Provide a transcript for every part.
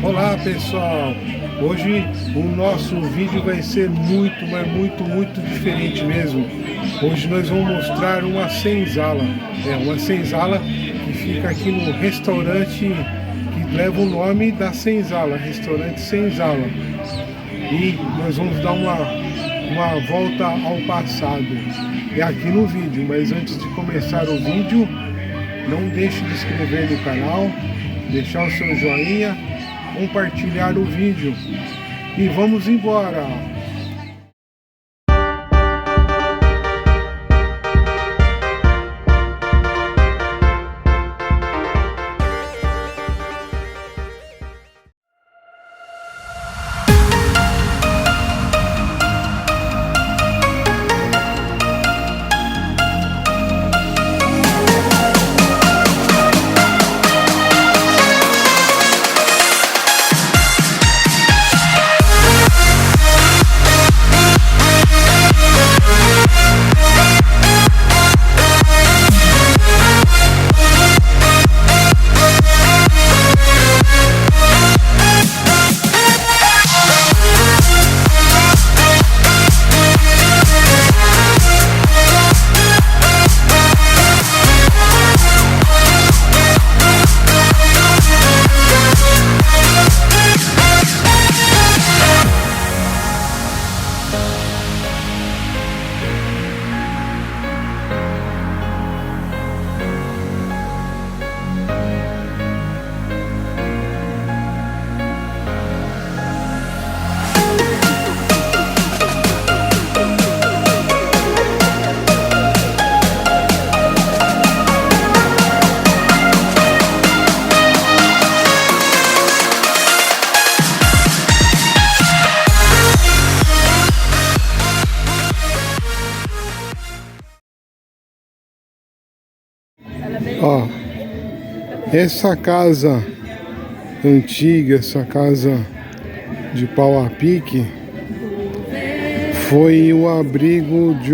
Olá pessoal, hoje o nosso vídeo vai ser muito, mas muito diferente mesmo. Hoje nós vamos mostrar uma senzala, uma senzala que fica aqui no restaurante que leva o nome da senzala, restaurante Senzala. E nós vamos dar uma volta ao passado, é aqui no vídeo, mas antes de começar o vídeo, não deixe de se inscrever no canal, deixar o seu joinha, compartilhar o vídeo e vamos embora! Ó, essa casa antiga, essa casa de pau a pique, foi o abrigo de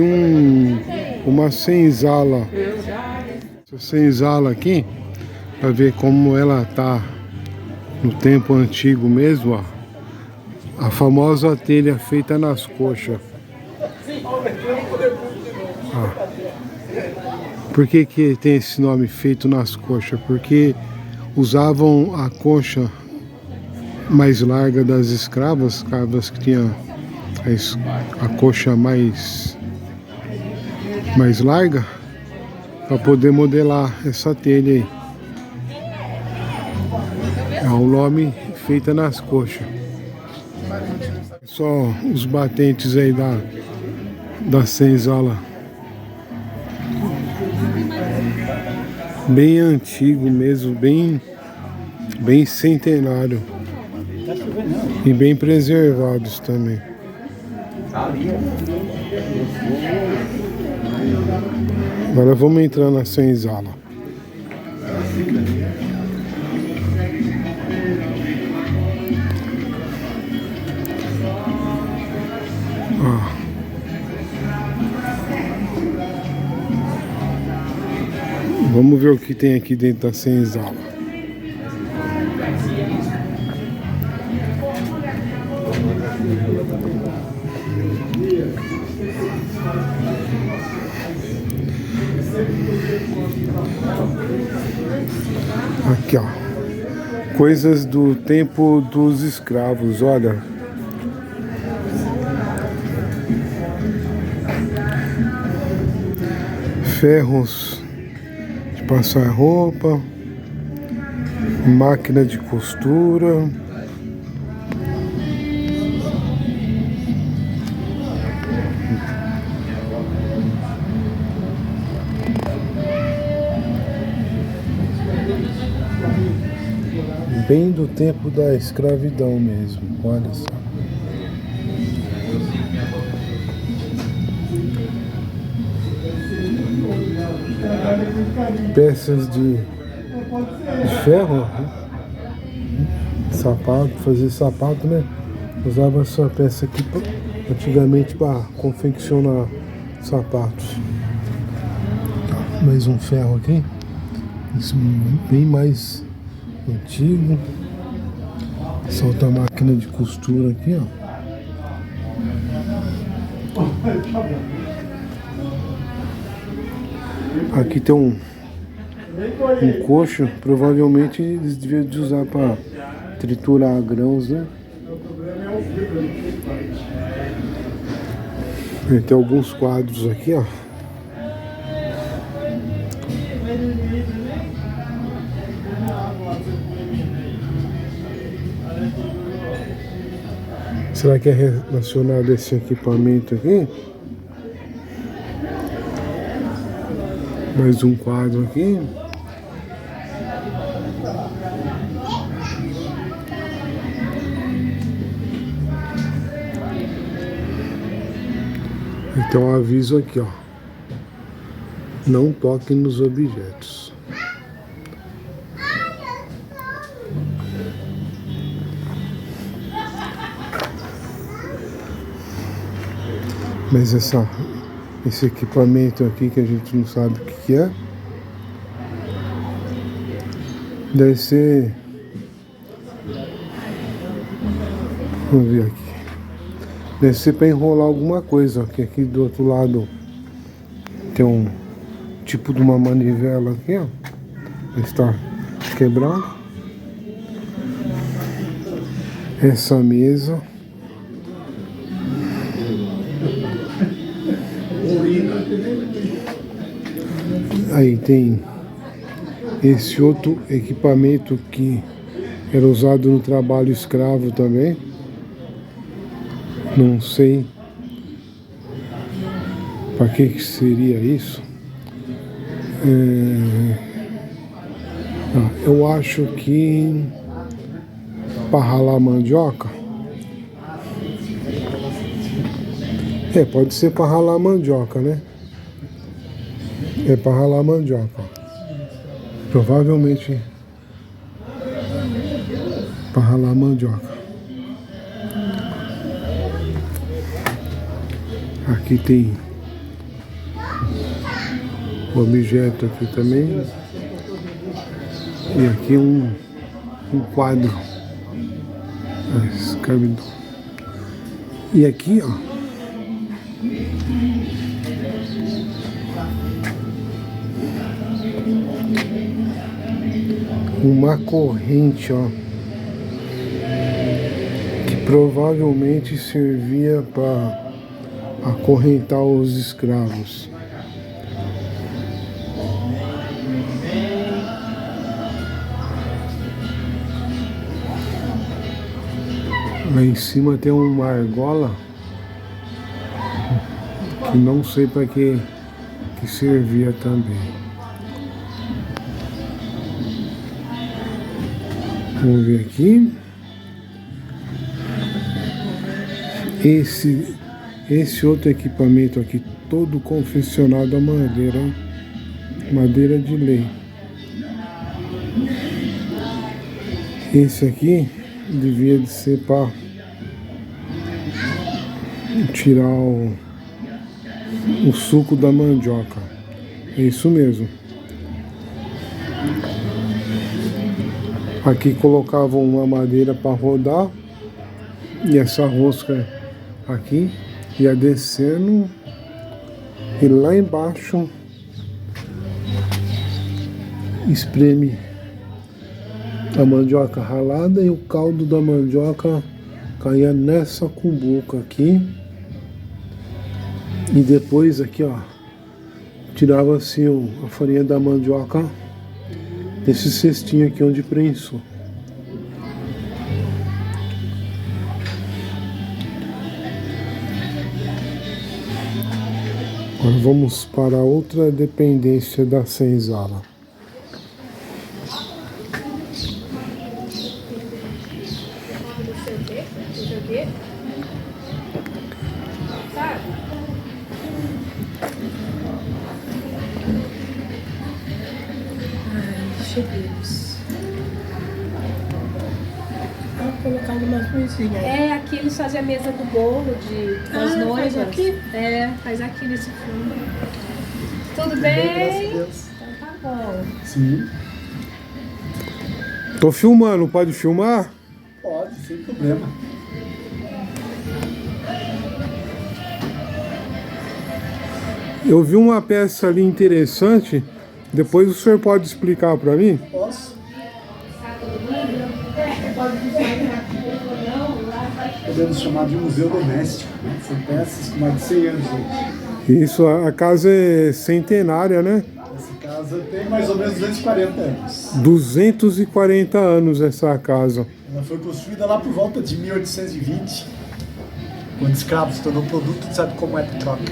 uma senzala. Essa senzala aqui, para ver como ela tá no tempo antigo mesmo, ó. A famosa telha feita nas coxas. Ó. Por que tem esse nome, feito nas coxas? Porque usavam a coxa mais larga das escravas que tinham a coxa mais larga, para poder modelar essa telha aí. É o nome, feita nas coxas. Só os batentes aí da senzala. Bem antigo mesmo, bem centenário. E bem preservados também. Agora vamos entrar na senzala. Vamos ver o que tem aqui dentro da senzala. Aqui, ó. Coisas do tempo dos escravos, olha. Ferros de passar roupa, máquina de costura, bem do tempo da escravidão mesmo, olha só. Peças de ferro, né? Sapato, fazer sapato, né? Usava essa peça aqui antigamente para confeccionar sapatos. Mais um ferro aqui, isso bem mais antigo. Solta a máquina de costura aqui, ó. Aqui tem um coxo, provavelmente eles deviam de usar para triturar grãos, né? E tem alguns quadros aqui, ó. Será que é relacionado a esse equipamento aqui? Mais um quadro aqui. E tem um aviso aqui, ó. Não toque nos objetos. Mas esse equipamento aqui que a gente não sabe o que é, deve ser, vamos ver aqui, deve ser para enrolar alguma coisa, que aqui do outro lado tem um tipo de uma manivela aqui, ó, está quebrado. Essa mesa. Aí tem esse outro equipamento que era usado no trabalho escravo também. Não sei para que seria isso. Eu acho que para ralar mandioca. Pode ser para ralar mandioca, né? É para ralar mandioca. Provavelmente para ralar mandioca. Aqui tem objeto aqui também. E aqui um quadro. Escravidão. E aqui, ó. Uma corrente, ó, que provavelmente servia para acorrentar os escravos. Lá em cima tem uma argola que não sei para que servia também. Vamos ver aqui. Esse outro equipamento aqui, todo confeccionado a madeira, hein? Madeira de lei. Esse aqui devia de ser para tirar o suco da mandioca. É isso mesmo. Aqui colocavam uma madeira para rodar e essa rosca aqui ia descendo e lá embaixo espreme a mandioca ralada e o caldo da mandioca caía nessa cumbuca aqui e depois aqui, ó, tirava-se a farinha da mandioca desse cestinho aqui onde prensou. Agora vamos para outra dependência da senzala. Colocar algumas coisinhas. Aqui eles fazem a mesa do bolo das noivas. Faz aqui? Faz aqui nesse fundo. Tudo bem? Então tá bom. Sim. Tô filmando, pode filmar? Pode, sem problema. Eu vi uma peça ali interessante, depois o senhor pode explicar para mim? Posso? Podemos chamar de museu doméstico, né? São peças com mais de 100 anos hoje. Isso, a casa é centenária, né? Essa casa tem mais ou menos 240 anos. 240 anos essa casa. Ela foi construída lá por volta de 1820, quando escravo se tornou produto, sabe como é de troca.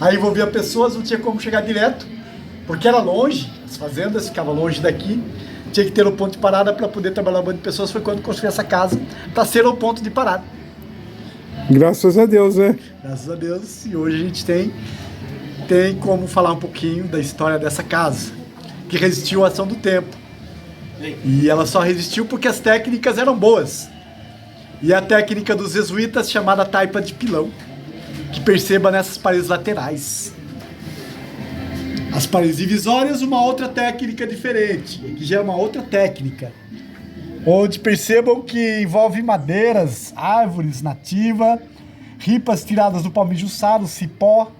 Aí envolvia pessoas, não tinha como chegar direto, porque era longe, as fazendas ficavam longe daqui, tinha que ter um ponto de parada para poder trabalhar um bando de pessoas. Foi quando construí essa casa, para ser o ponto de parada. Graças a Deus, né? Graças a Deus, e hoje a gente tem como falar um pouquinho da história dessa casa, que resistiu à ação do tempo. E ela só resistiu porque as técnicas eram boas. E a técnica dos jesuítas, chamada taipa de pilão, que perceba nessas paredes laterais. As paredes divisórias, uma outra técnica diferente, que já é uma outra técnica, onde percebam que envolve madeiras, árvores nativas, ripas tiradas do palmijuçado, cipó.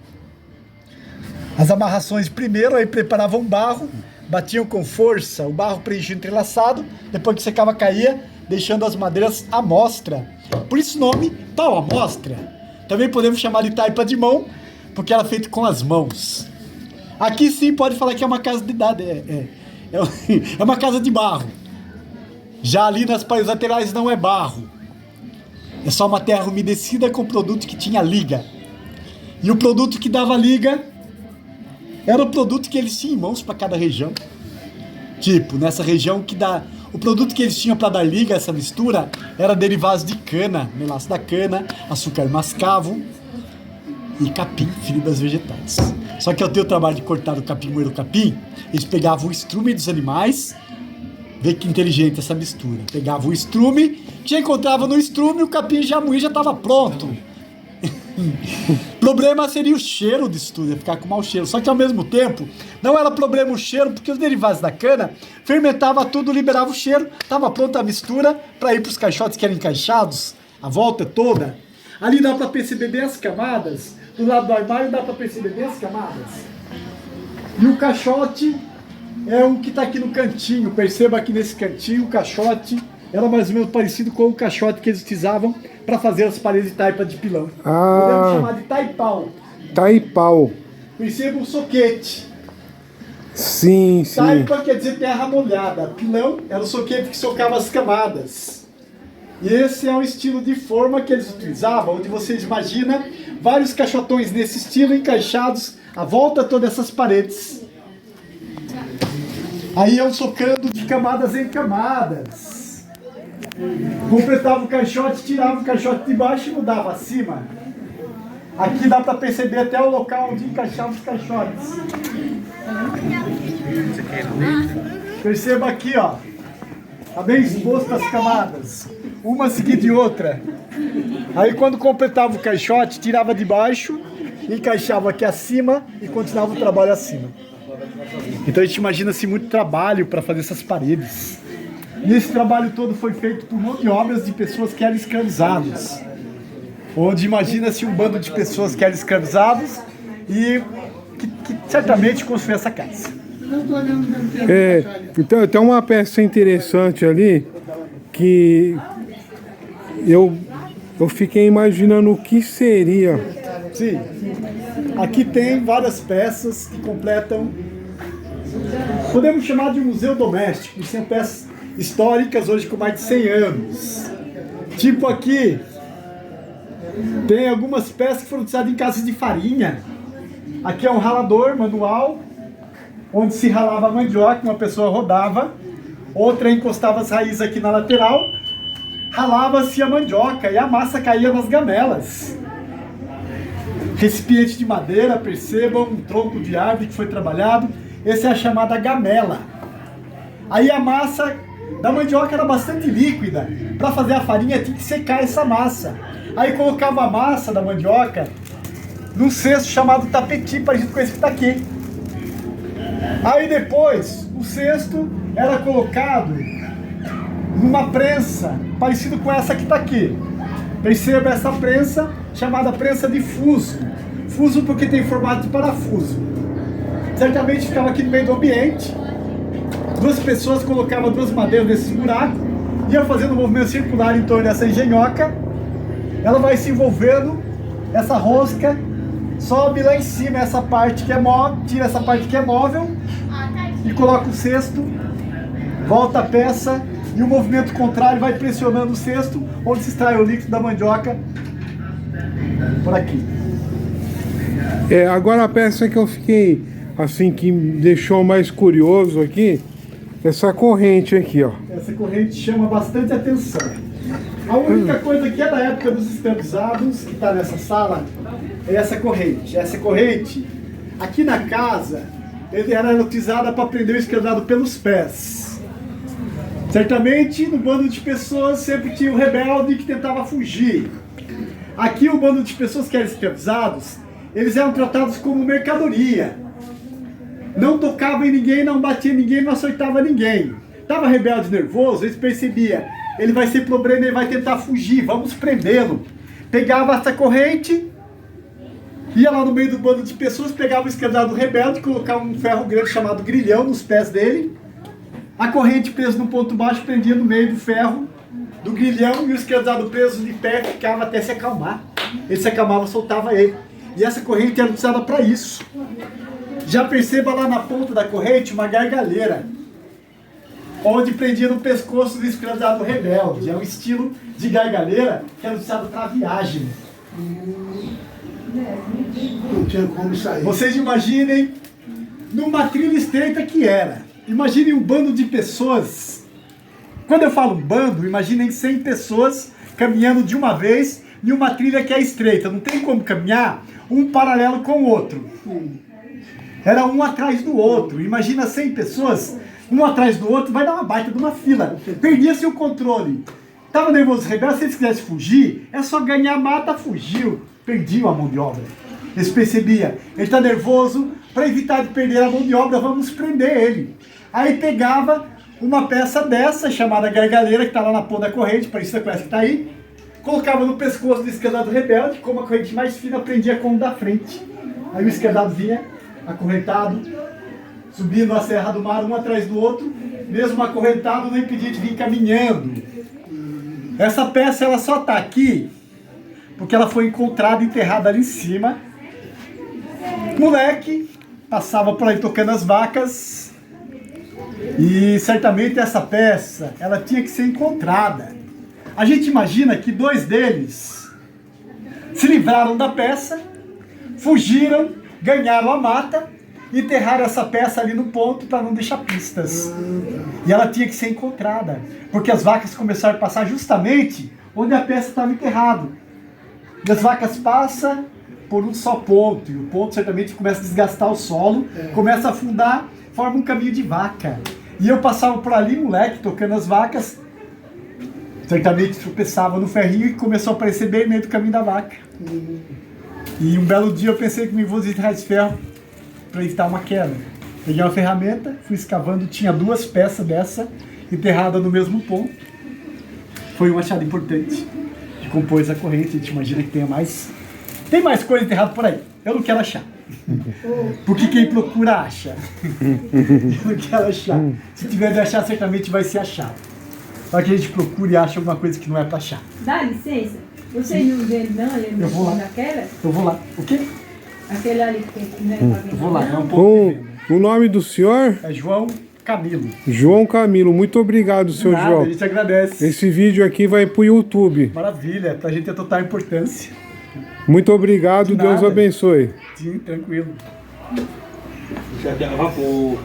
As amarrações primeiro, aí preparavam barro, batiam com força, o barro preenchia entrelaçado, depois que secava caía, deixando as madeiras à mostra. Por isso o nome pau à mostra. Também podemos chamar de taipa de mão, porque ela é feita com as mãos. Aqui sim pode falar que é uma casa de idade, é uma casa de barro. Já ali nas paredes laterais não é barro. É só uma terra umedecida com produto que tinha liga. E o produto que dava liga era o produto que eles tinham em mãos para cada região. Tipo, nessa região que dá... O produto que eles tinham para dar liga a essa mistura era derivados de cana, melaço da cana, açúcar mascavo e capim, fibras vegetais. Só que ao ter o trabalho de cortar o capim, moer o capim, eles pegavam o estrume dos animais. Vê que inteligente essa mistura. Pegavam o estrume, que já encontrava no estrume, o capim já moía, já estava pronto. Problema seria o cheiro disso tudo, ia ficar com mau cheiro. Só que ao mesmo tempo, não era problema o cheiro, porque os derivados da cana fermentava tudo, liberava o cheiro, estava pronta a mistura para ir para os caixotes que eram encaixados, a volta toda. Ali dá para perceber bem as camadas, do lado do armário dá para perceber bem as camadas. E o caixote é um que está aqui no cantinho, perceba aqui nesse cantinho, o caixote era mais ou menos parecido com o caixote que eles utilizavam para fazer as paredes de taipa de pilão. Podemos chamar de taipau. Taipau. Perceba o soquete. Sim, sim. Taipa quer dizer terra molhada. Pilão era o soquete que socava as camadas. E esse é o estilo de forma que eles utilizavam, onde vocês imaginam vários caixotões nesse estilo encaixados à volta de todas essas paredes. Aí iam socando de camadas em camadas. Completava o caixote, tirava o caixote de baixo e mudava acima. Aqui dá para perceber até o local onde encaixava os caixotes. Perceba aqui, ó. Tá bem exposto as camadas, uma seguida de outra. Aí quando completava o caixote, tirava de baixo, encaixava aqui acima e continuava o trabalho acima. Então a gente imagina-se muito trabalho para fazer essas paredes. E esse trabalho todo foi feito por mão de obras de pessoas que eram escravizadas. Onde imagina-se um bando de pessoas que eram escravizadas e que certamente construiu essa casa. Então tem uma peça interessante ali que eu fiquei imaginando o que seria. Sim, aqui tem várias peças que completam, podemos chamar de museu doméstico, que são peças históricas hoje com mais de 100 anos. Tipo aqui, tem algumas peças que foram utilizadas em casas de farinha. Aqui é um ralador manual, onde se ralava a mandioca, uma pessoa rodava, outra encostava as raízes aqui na lateral, ralava-se a mandioca e a massa caía nas gamelas. Recipiente de madeira, percebam, um tronco de árvore que foi trabalhado, essa é a chamada gamela. Aí a massa da mandioca era bastante líquida, para fazer a farinha tinha que secar essa massa. Aí colocava a massa da mandioca num cesto chamado tapeti, parecido com esse que está aqui. Aí depois o cesto era colocado numa prensa parecida com essa que está aqui. Perceba essa prensa chamada prensa de fuso. Fuso porque tem formato de parafuso. Certamente ficava aqui no meio do ambiente. Duas pessoas colocavam duas madeiras nesses buracos, ia fazendo um movimento circular em torno dessa engenhoca. Ela vai se envolvendo, essa rosca sobe lá em cima essa parte que é móvel, tira essa parte que é móvel e coloca o cesto, volta a peça e o movimento contrário vai pressionando o cesto, onde se extrai o líquido da mandioca por aqui. Agora a peça que eu fiquei assim, que me deixou mais curioso aqui, essa corrente aqui, ó. Essa corrente chama bastante atenção. A única coisa que é da época dos escravizados, que está nessa sala, é essa corrente. Essa corrente, aqui na casa, ele era utilizada para prender o escravizado pelos pés. Certamente, no bando de pessoas sempre tinha um rebelde que tentava fugir. Aqui o bando de pessoas que eram escravizados, eles eram tratados como mercadoria. Não tocava em ninguém, não batia em ninguém, não açoitava ninguém. Estava rebelde, nervoso, eles percebiam, ele vai ser problema, ele vai tentar fugir, vamos prendê-lo. Pegava essa corrente, ia lá no meio do bando de pessoas, pegava o escravizado rebelde, colocava um ferro grande chamado grilhão nos pés dele. A corrente presa no ponto baixo prendia no meio do ferro, do grilhão, e o escravizado preso de pé ficava até se acalmar. Ele se acalmava, soltava ele. E essa corrente era usada para isso. Já perceba lá na ponta da corrente uma gargalheira, onde prendia no pescoço do escravizado rebelde. É um estilo de gargalheira que era usado para viagem. Não tinha como sair. Vocês imaginem numa trilha estreita que era. Imaginem um bando de pessoas. Quando eu falo bando, imaginem 100 pessoas caminhando de uma vez em uma trilha que é estreita. Não tem como caminhar um paralelo com o outro. Era um atrás do outro. Imagina 100 pessoas, um atrás do outro, vai dar uma baita de uma fila. Perdia-se o controle. Estava nervoso, rebelde, se eles quisessem fugir, é só ganhar mata, fugiu. Perdiam a mão de obra. Eles percebiam, ele está nervoso, para evitar de perder a mão de obra, vamos prender ele. Aí pegava uma peça dessa, chamada gargalheira, que está lá na ponta da corrente, parecida com essa que está aí, colocava no pescoço do escravizado rebelde, como a corrente mais fina, prendia com o da frente. Aí o escravizado vinha, acorrentado, subindo a Serra do Mar, um atrás do outro, mesmo acorrentado, não impedia de vir caminhando. Essa peça ela só está aqui porque ela foi encontrada enterrada ali em cima. Moleque passava por aí tocando as vacas e certamente essa peça ela tinha que ser encontrada. A gente imagina que dois deles se livraram da peça, fugiram, ganharam a mata e enterraram essa peça ali no ponto para não deixar pistas. E ela tinha que ser encontrada, porque as vacas começaram a passar justamente onde a peça estava enterrada. E as vacas passam por um só ponto, e o ponto certamente começa a desgastar o solo, começa a afundar, forma um caminho de vaca. E eu passava por ali, moleque, tocando as vacas, certamente tropeçava no ferrinho e começou a aparecer bem no meio do caminho da vaca. E um belo dia eu pensei que me vou desenterrar esse ferro para evitar uma queda. Peguei uma ferramenta, fui escavando, tinha duas peças dessa enterradas no mesmo ponto. Foi um achado importante que compôs a corrente. A gente imagina que tenha mais. Tem mais coisa enterrada por aí. Eu não quero achar. Porque quem procura acha. Eu não quero achar. Se tiver de achar, certamente vai ser achado. Só que a gente procura e acha alguma coisa que não é para achar. Dá licença? Vocês não vêem não? Eu vou lá. Daquela? Eu vou lá. O quê? Aquele ali que não é pra Eu vou lá. É um pouco Com de venda. o nome do senhor? É João Camilo. João Camilo. Muito obrigado, seu Nada, João. a gente agradece. Esse vídeo aqui vai pro YouTube. Maravilha, pra gente é total importância. Muito obrigado, De Deus nada. abençoe. Sim, tranquilo. Já dava vapor.